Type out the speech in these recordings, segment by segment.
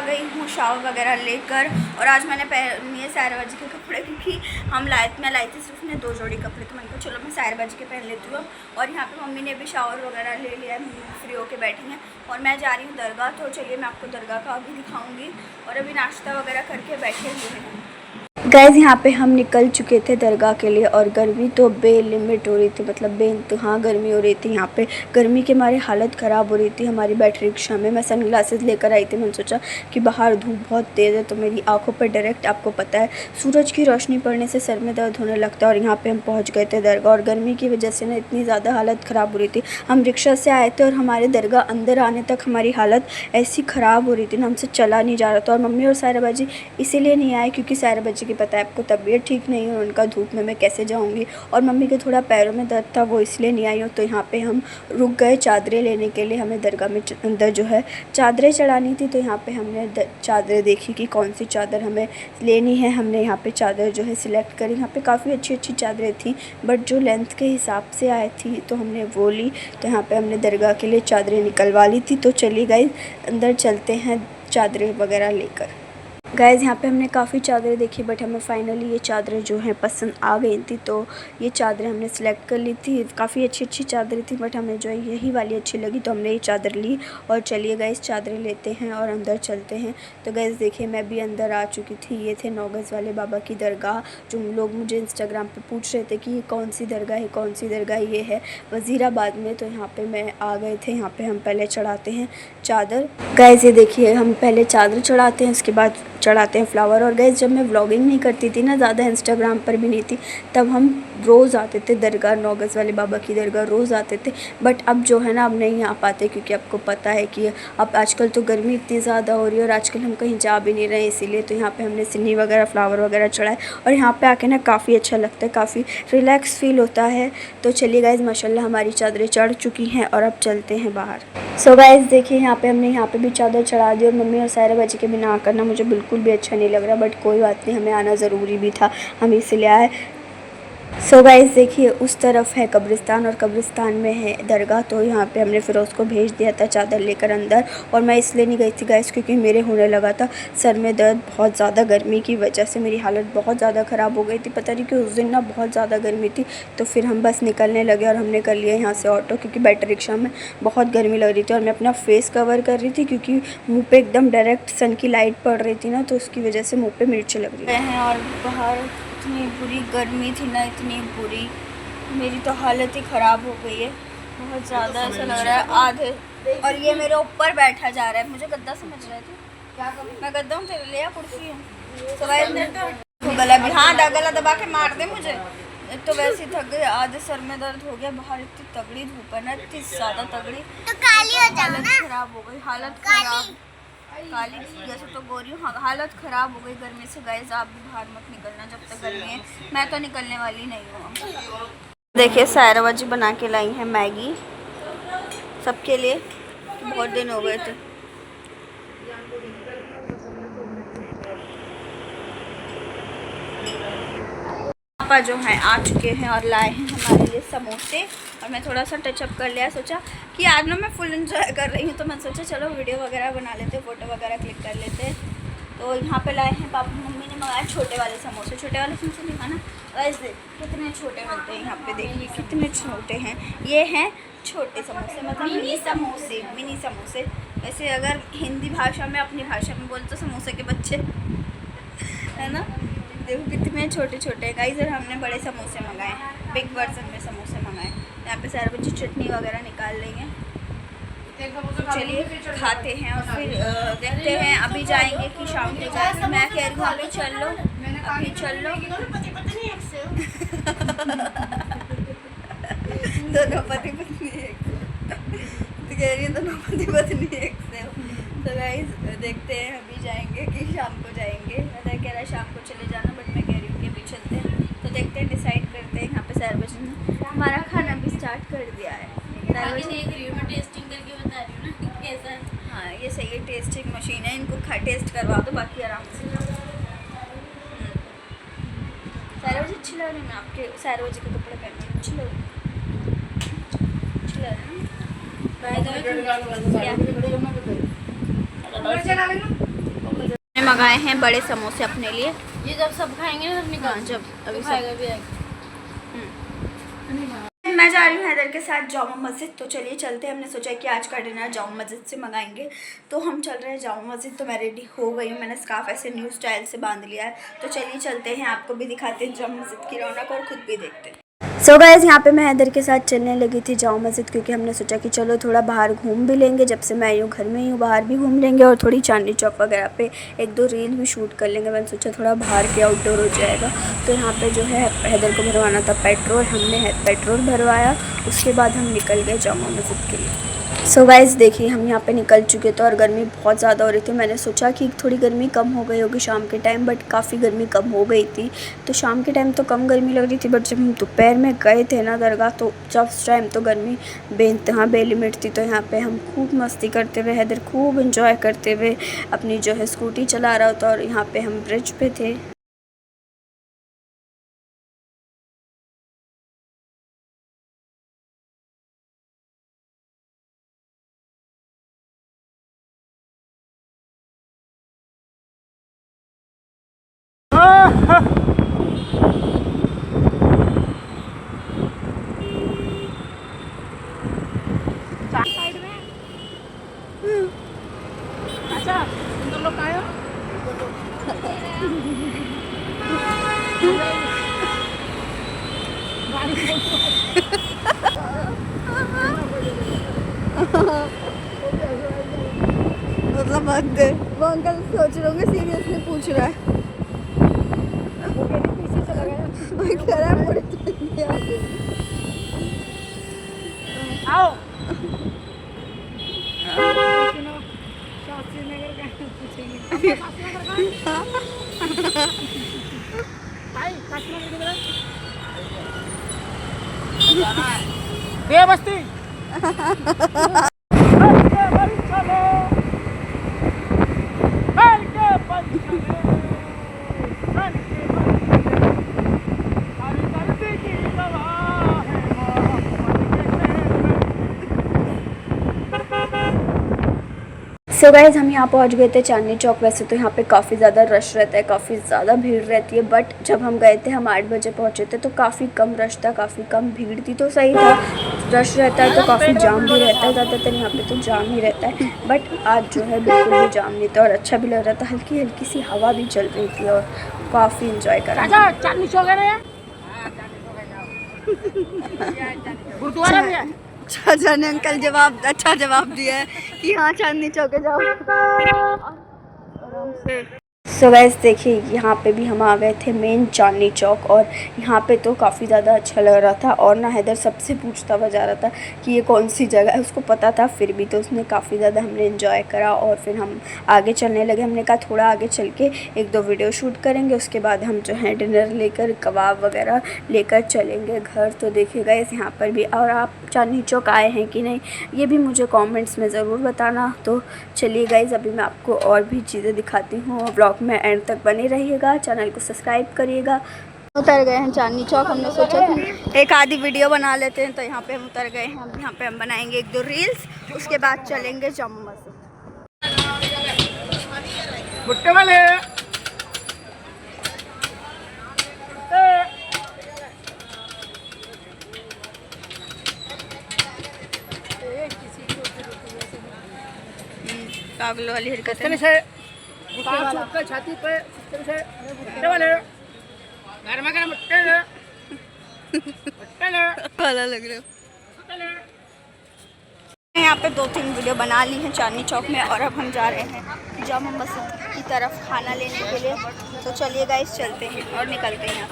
गई हूँ शावर वगैरह लेकर। और आज मैंने पहनी है सायराबाजी के कपड़े, क्योंकि मैं लाई थी सिर्फ 2 जोड़ी कपड़े, तो मैंने कहा चलो मैं सायराबाजी के पहन लेती हूँ। और यहाँ पे मम्मी ने भी शावर वगैरह ले लिया है, मम्मी फ्री होके बैठी हैं और मैं जा रही हूँ दरगाह। तो चलिए मैं आपको दरगाह का अभी दिखाऊँगी। और अभी नाश्ता वगैरह करके बैठे हुए हैं। गाइज़ यहाँ पे हम निकल चुके थे दरगाह के लिए और गर्मी तो बेलिमिट हो रही थी, मतलब बेइंतहा गर्मी हो रही थी। यहाँ पे गर्मी के मारे हालत ख़राब हो रही थी हमारी बैटरी रिक्शा में। मैं सन ग्लासेस लेकर आई थी, मैंने सोचा कि बाहर धूप बहुत तेज़ है तो मेरी आंखों पर डायरेक्ट, आपको पता है, सूरज की रोशनी पड़ने से सर में दर्द होने लगता है। और यहाँ पर हम पहुँच गए थे दरगाह और गर्मी की वजह से ना इतनी ज़्यादा हालत ख़राब हो रही थी। हम रिक्शा से आए थे और हमारे दरगाह अंदर आने तक हमारी हालत ऐसी ख़राब हो रही थी ना, हमसे चला नहीं जा रहा था। और मम्मी और सायराबाजी इसीलिए नहीं आए क्योंकि सायराबाजी की पता है आपको तबीयत ठीक नहीं है, उनका धूप में मैं कैसे जाऊंगी। और मम्मी के थोड़ा पैरों में दर्द था, वो इसलिए नहीं आई हो। तो यहाँ पे हम रुक गए चादरें लेने के लिए। हमें दरगाह में अंदर जो है चादरें चढ़ानी थी, तो यहाँ पे हमने चादरें देखी कि कौन सी चादर हमें लेनी है। हमने यहाँ पे चादर जो है सिलेक्ट करी। यहाँ पे काफ़ी अच्छी अच्छी चादरें थी, बट जो लेंथ के हिसाब से आई थी तो हमने वो ली। तो यहाँ पर हमने दरगाह के लिए चादरें निकलवा ली थी। तो चलिए गाइस अंदर चलते हैं चादरें वगैरह लेकर। गाइज़ यहाँ पे हमने काफ़ी चादरें देखी, बट हमें फाइनली ये चादरें जो हैं पसंद आ गई थी। तो ये चादरें हमने सेलेक्ट कर ली थी। काफ़ी अच्छी अच्छी चादरें थी, बट हमें जो है यही वाली अच्छी लगी तो हमने ये चादर ली। और चलिए गाइज़ चादरें लेते हैं और अंदर चलते हैं। तो गाइज़ देखिए मैं भी अंदर आ चुकी थी। ये थे 9 गज़ वाले बाबा की दरगाह। जो लोग मुझे इंस्टाग्राम पर पूछ रहे थे कि ये कौन सी दरगाह है, कौन सी दरगाह, ये है वज़ीराबाद में। तो यहाँ पर मैं आ गए थे। यहाँ पर हम पहले चढ़ाते हैं चादर। गाइज़ ये देखिए हम पहले चादर चढ़ाते हैं, उसके बाद चढ़ाते हैं फ्लावर। और गाइस जब मैं व्लॉगिंग नहीं करती थी ना, ज़्यादा इंस्टाग्राम पर भी नहीं थी, तब हम रोज़ आते थे दरगाह, 9 गज़ वाले बाबा की दरगाह रोज़ आते थे। बट अब जो है ना, अब नहीं आ पाते, क्योंकि आपको पता है कि अब आजकल तो गर्मी इतनी ज़्यादा हो रही है और आजकल हम कहीं जा भी नहीं रहे, इसीलिए। तो यहाँ पे हमने सिन्नी वगैरह फ्लावर वगैरह चढ़ाए और यहाँ पे आके ना काफ़ी अच्छा लगता है, काफ़ी रिलैक्स फील होता है। तो चलिए गाइज़ माशाल्लाह हमारी चादरें चढ़ चुकी हैं और अब चलते हैं बाहर। सो गाइज़ देखिए यहाँ पे हमने यहाँ पे भी चादर चढ़ा दी। और मम्मी और सायराबाजी के बिना आकर ना मुझे बिल्कुल भी अच्छा नहीं लग रहा, बट कोई बात नहीं, हमें आना ज़रूरी भी था, हम इसलिए आए। सो गाइज़ देखिए उस तरफ है कब्रिस्तान और कब्रिस्तान में है दरगाह। तो यहाँ पे हमने फ़िरोज़ को भेज दिया था चादर लेकर अंदर। और मैं इसलिए नहीं गई थी गाइज़ क्योंकि मेरे होने लगा था सर में दर्द बहुत ज़्यादा। गर्मी की वजह से मेरी हालत बहुत ज़्यादा ख़राब हो गई थी। पता नहीं कि उस दिन ना बहुत ज़्यादा गर्मी थी। तो फिर हम बस निकलने लगे और हमने कर लिया यहाँ से ऑटो, क्योंकि बैटरी रिक्शा में बहुत गर्मी लग रही थी। और मैं अपना फेस कवर कर रही थी क्योंकि मुँह पर एकदम डायरेक्ट सन की लाइट पड़ रही थी ना, तो उसकी वजह से मुँह पर मिर्च लग रही है। और बाहर इतनी बुरी गर्मी थी ना, इतनी बुरी, मेरी तो हालत ही ख़राब हो गई है बहुत ज़्यादा। ऐसा लग रहा है आधे, और ये मेरे ऊपर बैठा जा रहा है। मुझे गद्दा समझ रहे थे क्या? मैं गद्दा हूँ तेरे लिए, कुर्सी है तो गला भी, हाँ गला दबा के मार दे मुझे। तो वैसे ही थक गई, आधे सर में दर्द हो गया। बाहर इतनी तगड़ी धूप है ना, इतनी ज़्यादा तगड़ी, तो काली हो जाओ ना। हालत ख़राब हो गई, हालत ख़राब, काली जैसे तो गोरी हूँ, हालत ख़राब हो गई गर्मी से। गाइस आप भी बाहर मत निकलना जब तक गर्मी है, मैं तो निकलने वाली नहीं हूँ। देखिए सायराबाजी बना के लाई है मैगी सबके लिए, बहुत दिन हो गए थे। पापा जो हैं आ चुके हैं और लाए हैं हमारे लिए समोसे। और मैं थोड़ा सा टचअप कर लिया, सोचा कि आज ना मैं फुल एंजॉय कर रही हूँ, तो मैं सोचा चलो वीडियो वगैरह बना लेते, फ़ोटो वगैरह क्लिक कर लेते। तो यहाँ पे लाए हैं पापा, मम्मी ने मंगाया छोटे वाले समोसे। छोटे वाले समोसे नहीं खाना, वैसे कितने छोटे मिलते हैं यहाँ पे, देखिए कितने छोटे हैं। ये हैं छोटे समोसे, मतलब मिनी समोसे, मिनी समोसे। वैसे अगर हिंदी भाषा में, अपनी भाषा में बोल तो समोसे के बच्चे, है ना। देखो कितने छोटे छोटे हैं गाइस। और हमने बड़े समोसे मंगाए, बिग वर्जन में समोसे मंगाए। यहाँ पे सायराबाजी चटनी वगैरह निकाल लेंगे। चलिए खाते हैं और फिर देखते हैं अभी जाएंगे कि शाम को जाएंगे। मैं कह रही हूँ अभी चल लो, अभी चल लो। दोनों पति पत्नी एक, तो कह रही है दोनों पति पत्नी एक से हो। तो गाइस देखते हैं अभी जाएंगे कि शाम को जाएंगे। मैं कह रहा है शाम को चले जाना, बट मैं कह रही हूँ कि अभी चलते हैं। तो देखते हैं, डिसाइड करते हैं। यहाँ पे सायराबाजी ने हमारा खाना भी स्टार्ट कर दिया है। टेस्टिंग करके बता रही हूँ ना कैसा है। हाँ ये सही है, टेस्टिंग मशीन है, इनको टेस्ट करवा दो, बाकी आराम से। सायराबाजी अच्छी लग रही है, मैं आपके सायराबाजी के कपड़े पहन रही, अच्छी लग रही है। मंगाए हैं बड़े समोसे अपने लिए। ये जब सब खाएंगे ना तब निकाल, जब अभी खाएगा भी आएगा। मैं जा रही हूँ हैदर के साथ जामा मस्जिद। तो चलिए चलते हैं। हमने सोचा कि आज का डिनर जामा मस्जिद से मंगाएंगे, तो हम चल रहे हैं जामा मस्जिद। तो मैं रेडी हो गई हूँ, मैंने स्कार्फ ऐसे न्यू स्टाइल से बांध लिया है। तो चलिए चलते हैं, आपको भी दिखाते हैं जामा मस्जिद की रौनक और खुद भी देखते हैं। सो गाइस, यहाँ पे मैं हैदर के साथ चलने लगी थी जामा मस्जिद, क्योंकि हमने सोचा कि चलो थोड़ा बाहर घूम भी लेंगे। जब से मैं आई हूँ घर में ही हूँ, बाहर भी घूम लेंगे और थोड़ी चांदनी चौक वगैरह पे 1-2 रील भी शूट कर लेंगे। मैंने सोचा थोड़ा बाहर के आउटडोर हो जाएगा। तो यहाँ पे जो है हैदर को भरवाना था पेट्रोल, हमने पेट्रोल भरवाया। उसके बाद हम निकल गए जामा मस्जिद के लिए। सो गाइस देखिए, हम यहाँ पे निकल चुके थे और गर्मी बहुत ज़्यादा हो रही थी। मैंने सोचा कि थोड़ी गर्मी कम हो गई होगी शाम के टाइम, बट काफ़ी गर्मी कम हो गई थी। तो शाम के टाइम तो कम गर्मी लग रही थी, बट जब हम दोपहर में गए थे ना दरगाह, तो जब उस टाइम तो गर्मी बेइंतहा बेलिमिट थी। तो यहाँ पे हम खूब मस्ती करते हुए, हैदर खूब इंजॉय करते हुए अपनी जो है स्कूटी चला रहा था, और यहाँ पे हम ब्रिज पे थे। अच्छा, तुम लोग कहाँ हो? मतलब वो अंकल सोच रहे होंगे सीरियसली पूछ रहा है। पीछे चला गया। कह रहा है मुड़े चलेंगे। आओ। शास्त्री नगर का पूछेंगे। भाई काशी नगर किधर है? बेबस्ती। सो गाइज, हम यहाँ पहुँच गए थे चांदनी चौक। वैसे तो यहाँ पे काफ़ी ज़्यादा रश रहता है, काफ़ी ज़्यादा भीड़ रहती है, बट जब हम गए थे हम 8 बजे पहुँचे थे, तो काफ़ी कम रश था, काफ़ी कम भीड़ थी। तो सही था, रश रहता है तो काफ़ी जाम भी रहता है, ज़्यादातर यहाँ पे तो जाम ही रहता है। बट आज जो है बिल्कुल भी जाम नहीं था और अच्छा भी लग रहा था। हल्की हल्की सी हवा भी चल रही थी और काफ़ी इंजॉय करा। चांदनी चौक है गुरुद्वारा भी है। चाचा ने अंकल अच्छा जवाब दिया है कि हाँ चांदनी चौक जाओ आराम से। सो गाइस देखिए, यहाँ पे भी हम आ गए थे मेन चांदनी चौक, और यहाँ पे तो काफ़ी ज़्यादा अच्छा लग रहा था। और ना हैदर सबसे पूछता हुआ जा रहा था कि ये कौन सी जगह है, उसको पता था फिर भी। तो उसने काफ़ी ज़्यादा हमने एंजॉय करा और फिर हम आगे चलने लगे। हमने कहा थोड़ा आगे चल के 1-2 वीडियो शूट करेंगे, उसके बाद हम जो है डिनर लेकर कबाब वगैरह लेकर चलेंगे घर। तो देखिए गाइस, यहाँ पर भी, और आप चांदनी चौक आए हैं कि नहीं ये भी मुझे कमेंट्स में ज़रूर बताना। तो चलिए गाइस, अभी मैं आपको और भी चीज़ें दिखाती हूँ। व्लॉग में एंड तक बने रहिएगा, चैनल को सब्सक्राइब करिएगा। उतर गए हैं चांदनी चौक। हमने सोचा कि एक आधी वीडियो बना लेते हैं, तो यहाँ पे हम उतर गए हैं। अब यहाँ पे हम बनाएंगे 1-2 रील्स, उसके बाद चलेंगे जामा मस्जिद। भुट्टे वाले पागलों वाली हरकत छाती पे भुट्टे वाले घर में भुट्टे वाला लग रहे हो। यहाँ पे 2-3 वीडियो बना ली हैं चांदनी चौक में, और अब हम जा रहे हैं जामा मस्जिद की तरफ खाना लेने के लिए। तो चलिए गाइस, चलते हैं और निकलते हैं यहाँ।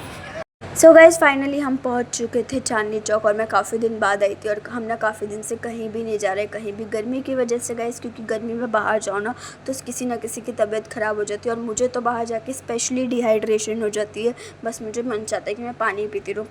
सो गाइस फाइनली हम पहुंच चुके थे चांदनी चौक, और मैं काफ़ी दिन बाद आई थी। और हम ना काफ़ी दिन से कहीं भी नहीं जा रहे, कहीं भी, गर्मी की वजह से गाइस, क्योंकि गर्मी में बाहर जाओ ना तो किसी ना किसी की तबीयत ख़राब हो जाती है। और मुझे तो बाहर जाके स्पेशली डिहाइड्रेशन हो जाती है। बस मुझे मन चाहता है कि मैं पानी पीती रहूँ,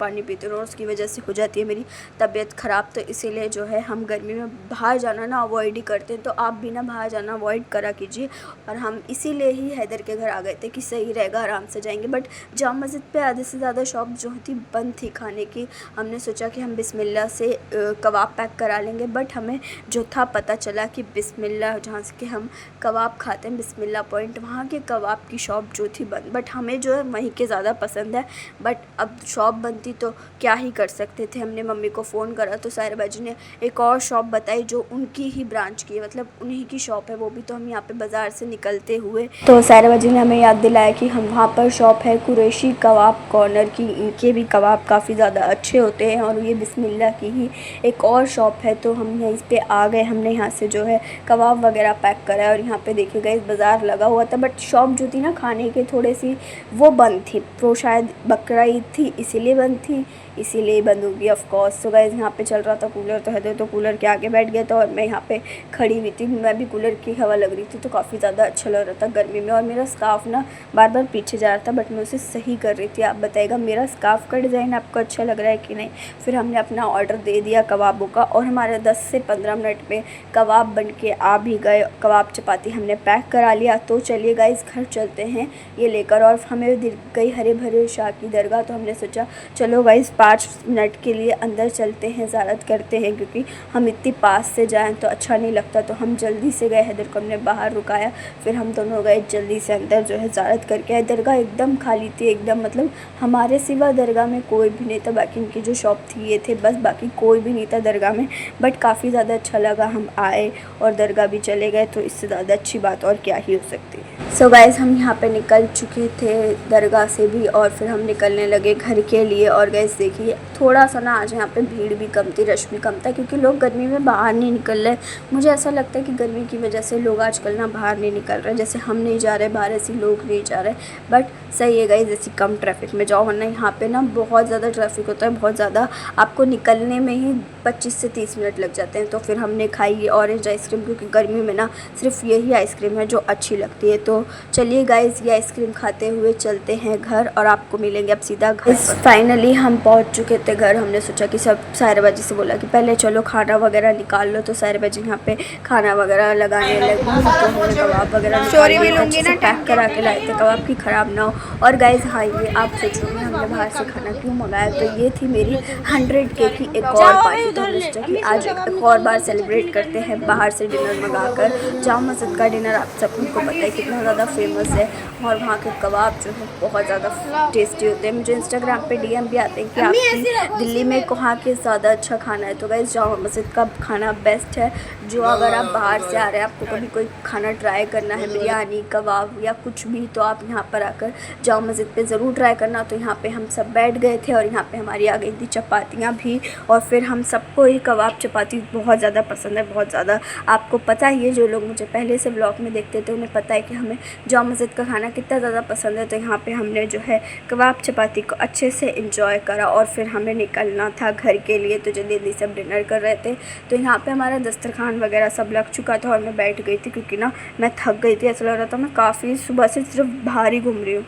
और उसकी वजह से हो जाती है मेरी तबीयत ख़राब। तो इसीलिए जो है हम गर्मी में बाहर जाना ना अवॉइड ही करते हैं। तो आप भी ना बाहर जाना अवॉइड करा कीजिए। और हम इसीलिए ही हैदर के घर आ गए थे कि सही रहेगा, आराम से जाएंगे। बट जामा मस्जिद पे आधे से ज़्यादा शॉप शॉप जो थी बंद थी खाने की। हमने सोचा कि हम बिस्मिल्लाह से कबाब पैक करा लेंगे, बट हमें जो था पता चला कि बिस्मिल्लाह जहाँ से कि हम कबाब खाते हैं, बिस्मिल्लाह पॉइंट, वहाँ के कबाब की शॉप जो थी बंद। बट हमें जो है वहीं के ज़्यादा पसंद है, बट अब शॉप बंद थी तो क्या ही कर सकते थे। हमने मम्मी को फ़ोन करा तो साहिर बाजी ने एक और शॉप बताई जो उनकी ही ब्रांच की है, मतलब उन्हीं की शॉप है वो भी। तो हम यहाँ पे बाज़ार से निकलते हुए तो साहिर बाजी ने हमें याद दिलाया कि हम वहाँ पर शॉप है कुरैशी कबाब कॉर्नर की, इनके भी कबाब काफ़ी ज़्यादा अच्छे होते हैं और ये बिस्मिल्लाह की ही एक और शॉप है। तो हम यहीं पे आ गए, हमने यहाँ से जो है कबाब वगैरह पैक करा है। और यहाँ पे देखिए गाइस बाज़ार लगा हुआ था, बट शॉप जो थी ना खाने के थोड़े सी वो बंद थी, वो शायद बकरा ईद थी इसीलिए बंद थी, इसीलिए बंद होगी ऑफ कोर्स। तो गाइस यहाँ पे चल रहा था कूलर, तो हैदर तो कूलर के आगे बैठ गया था और मैं यहाँ पे खड़ी हुई थी। मैं भी कूलर की हवा लग रही थी तो काफ़ी ज़्यादा अच्छा लग रहा था गर्मी में। और मेरा स्कार्फ़ ना बार बार पीछे जा रहा था, बट मैं उसे सही कर रही थी। आप बताइएगा मेरा स्कार्फ़ का डिज़ाइन आपको अच्छा लग रहा है कि नहीं। फिर हमने अपना ऑर्डर दे दिया कबाबों का और हमारे 10 से 15 मिनट में कबाब बन के आ भी गए। कबाब चपाती हमने पैक करा लिया। तो चलिए गाइस घर चलते हैं ये लेकर। और हमें दिख गई हरे भरे शाह की दरगाह, तो हमने सोचा चलो गाइस 5 मिनट के लिए अंदर चलते हैं, ज़ियारत करते हैं, क्योंकि हम इतनी पास से जाएं तो अच्छा नहीं लगता। तो हम जल्दी से गए, हैदर को हमने बाहर रुकाया, फिर हम दोनों गए जल्दी से अंदर जो है ज़ियारत करके आए। दरगाह एकदम खाली थी, एकदम मतलब हमारे सिवा दरगाह में कोई भी नहीं था। बाकी इनकी जो शॉप थी ये थे बस, बाकी कोई भी नहीं था दरगाह में। बट काफ़ी ज़्यादा अच्छा लगा, हम आए और दरगाह भी चले गए, तो इससे ज़्यादा अच्छी बात और क्या ही हो सकती है। सो गाइस हम यहाँ पे निकल चुके थे दरगाह से भी और फिर हम निकलने लगे घर के लिए। और गाइस देखिए थोड़ा सा ना आज यहाँ पे भीड़ भी कम थी, रश भी कम था, क्योंकि लोग गर्मी में बाहर नहीं निकल रहे। मुझे ऐसा लगता है कि गर्मी की वजह से लोग आजकल ना बाहर नहीं निकल रहे, जैसे हम नहीं जा रहे बाहर ऐसे लोग नहीं जा रहे। बट सही है गाइस, जैसे कम ट्रैफिक में जाओ, वरना यहाँ पे ना बहुत ज़्यादा ट्रैफिक होता है, बहुत ज़्यादा। आपको निकलने में ही 25 से 30 मिनट लग जाते हैं। तो फिर हमने खाई ये ऑरेंज आइसक्रीम, क्योंकि गर्मी में ना सिर्फ यही आइसक्रीम है जो अच्छी लगती है। तो चलिए गाइस ये आइसक्रीम खाते हुए चलते हैं घर और आपको मिलेंगे अब सीधा घर। फाइनली हम पहुंच चुके थे घर। हमने सोचा कि सब साहिर बाजी से बोला कि पहले चलो खाना वगैरह निकाल लो, तो साहिर बाजी यहाँ पे खाना वगैरह लगाने लगी। तो हमने कबाब वगैरह पैक करा के लाए थे कबाब की ख़राब ना हो। और गाइस हाँ ये आप सोचोगे हमने बाहर से खाना क्यों मंगाया, तो ये थी मेरी 100K की एक और पार्टी। तो हमने सोचा कि आज एक और बार सेलिब्रेट करते हैं बाहर से डिनर मंगाकर। जामा मस्जिद का डिनर आप सबको पता है कितना ज़्यादा फेमस है और वहाँ के कबाब जो है बहुत ज़्यादा टेस्टी होते हैं। मुझे इंस्टाग्राम पे DM भी आते हैं कि आपकी दिल्ली में कहाँ के ज़्यादा अच्छा खाना है। तो गाइस जामा मस्जिद का खाना बेस्ट है। जो अगर आप बाहर से आ रहे हैं, आपको कभी कोई खाना ट्राई करना है, बिरयानी कबाब या कुछ भी, तो आप यहाँ पर आकर जामा मस्जिद पे ज़रूर ट्राई करना। तो यहाँ पे हम सब बैठ गए थे और यहाँ पे हमारी आ गई थी चपातियाँ भी। और फिर हम सबको ही कबाब चपाती बहुत ज़्यादा पसंद है, बहुत ज़्यादा। आपको पता ही है, जो लोग मुझे पहले से ब्लॉग में देखते थे उन्हें पता है कि हमें जामा मस्जिद का खाना कितना ज़्यादा पसंद है। तो यहाँ पे हमने जो है कबाब चपाती को अच्छे से एंजॉय करा और फिर हमें निकलना था घर के लिए। तो जल्दी सब डिनर कर रहे थे। तो यहाँ पे हमारा दस्तरखान वगैरह सब लग चुका था और मैं बैठ गई थी, क्योंकि ना मैं थक गई थी। ऐसा लग रहा था मैं काफ़ी सुबह से सिर्फ बाहर ही घूम रही हूँ।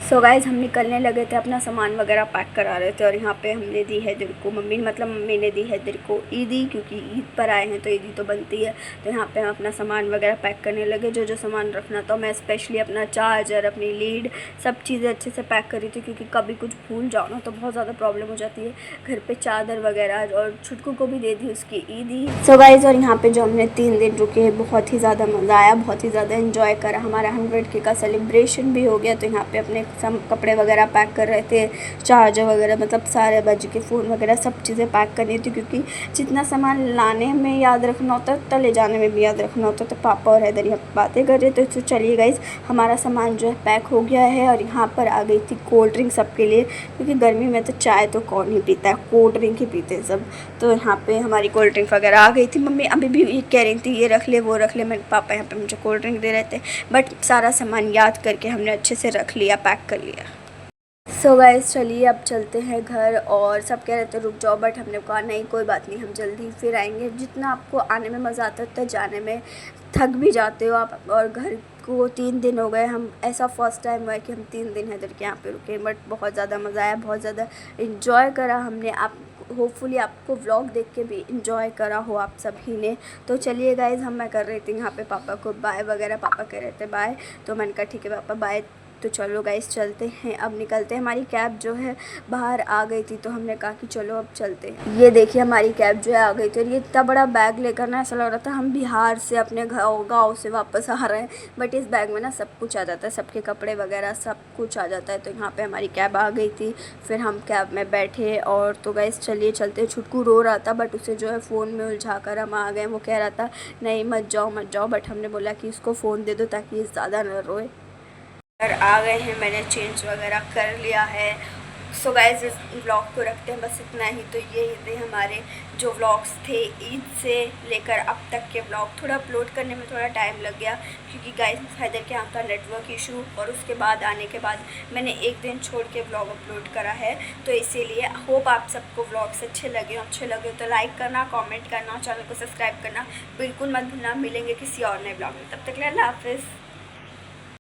सो गाइज़ हम निकलने लगे थे, अपना सामान वगैरह पैक करा रहे थे। और यहाँ पे हमने दी है दिल को मम्मी ने दी है दिल को ईदी, क्योंकि ईद पर आए हैं तो ईदी तो बनती है। तो यहाँ पे हम अपना सामान वगैरह पैक करने लगे, जो सामान रखना था। मैं स्पेशली अपना चार्जर, अपनी लीड, सब चीज़ें अच्छे से पैक करी थी, क्योंकि कभी कुछ भूल जाओ ना तो बहुत ज़्यादा प्रॉब्लम हो जाती है। घर पर चादर वगैरह, और छुटकू को भी दे दी उसकी ईदी। सो गाइज़ और यहाँ पर जो हमने 3 दिन रुके, बहुत ही ज़्यादा मज़ा आया, बहुत ही ज़्यादा इन्जॉय करा। हमारा 100K का सेलिब्रेशन भी हो गया। तो यहाँ पर अपने सब कपड़े वगैरह पैक कर रहे थे, चार्जर वगैरह, मतलब सारे बाजी के फ़ोन वगैरह सब चीज़ें पैक करनी थी, क्योंकि जितना सामान लाने में याद रखना होता है उतना ले जाने में भी याद रखना होता है। तो पापा और हैदर यहाँ बातें कर रहे थे। तो चलिए गाइस हमारा सामान जो है पैक हो गया है। और यहाँ पर आ गई थी कोल्ड ड्रिंक सबके लिए, क्योंकि गर्मी में तो चाय तो कौन ही पीता है, कोल्ड ड्रिंक ही पीते हैं सब। तो यहाँ पर हमारी कोल्ड ड्रिंक वगैरह आ गई थी। मम्मी अभी भी ये कह रही थी ये रख ले वो रख ले, मेरे पापा यहाँ पर मुझे कोल्ड ड्रिंक दे रहे थे। बट सारा सामान याद करके हमने अच्छे से रख लिया, पैक कर लिया। सो गाइस चलिए अब चलते हैं घर। और सब कह रहे थे रुक जाओ, बट हमने कहा नहीं कोई बात नहीं, हम जल्दी फिर आएंगे। जितना आपको आने में मज़ा आता है उतना जाने में थक भी जाते हो आप। और घर को 3 दिन हो गए, हम ऐसा फ़र्स्ट टाइम हुआ है कि हम 3 दिन हैदर के यहाँ पे रुके। बट बहुत ज़्यादा मज़ा आया, बहुत ज़्यादा इन्जॉय करा हमने। आप होपफुली आपको व्लॉग देख के भी इन्जॉय करा हो आप सभी ने। तो चलिए गाइज़ मैं कर रही थी यहाँ पे पापा को बाय वगैरह, पापा कह रहे थे बाय, तो मैंने कहा ठीक है पापा बाय। तो चलो गाइस चलते हैं, अब निकलते हैं। हमारी कैब जो है बाहर आ गई थी तो हमने कहा कि चलो अब चलते हैं। ये देखिए हमारी कैब जो है आ गई थी और ये इतना बड़ा बैग लेकर ना ऐसा लग रहा था हम बिहार से अपने गाँव से वापस आ रहे हैं। बट इस बैग में ना सब कुछ आ जाता है, सबके कपड़े वगैरह सब कुछ आ जाता है। तो यहाँ पर हमारी कैब आ गई थी, फिर हम कैब में बैठे और तो गाइस चलिए चलते। छुटकू रो रहा था बट उसे जो है फ़ोन में उलझा कर हम आ गए। वो कह रहा था नहीं मत जाओ, बट हमने बोला कि इसको फ़ोन दे दो ताकि ये ज़्यादा न रोए। और आ गए हैं, मैंने चेंज वगैरह कर लिया है। सो गाइस इस व्लॉग को रखते हैं बस इतना ही। तो ये थे हमारे जो व्लॉग्स थे ईद से लेकर अब तक के व्लॉग। थोड़ा अपलोड करने में थोड़ा टाइम लग गया क्योंकि गाइस हैदर के यहाँ का नेटवर्क इशू और उसके बाद आने के बाद मैंने एक दिन छोड़ के व्लॉग अपलोड करा है। तो इसीलिए होप आप सबको व्लॉग्स अच्छे लगे तो लाइक करना, कमेंट करना, चैनल को सब्सक्राइब करना बिल्कुल मत भूलना। मिलेंगे किसी और नए व्लॉग में, तब तक के लिए अल्लाह हाफिज़।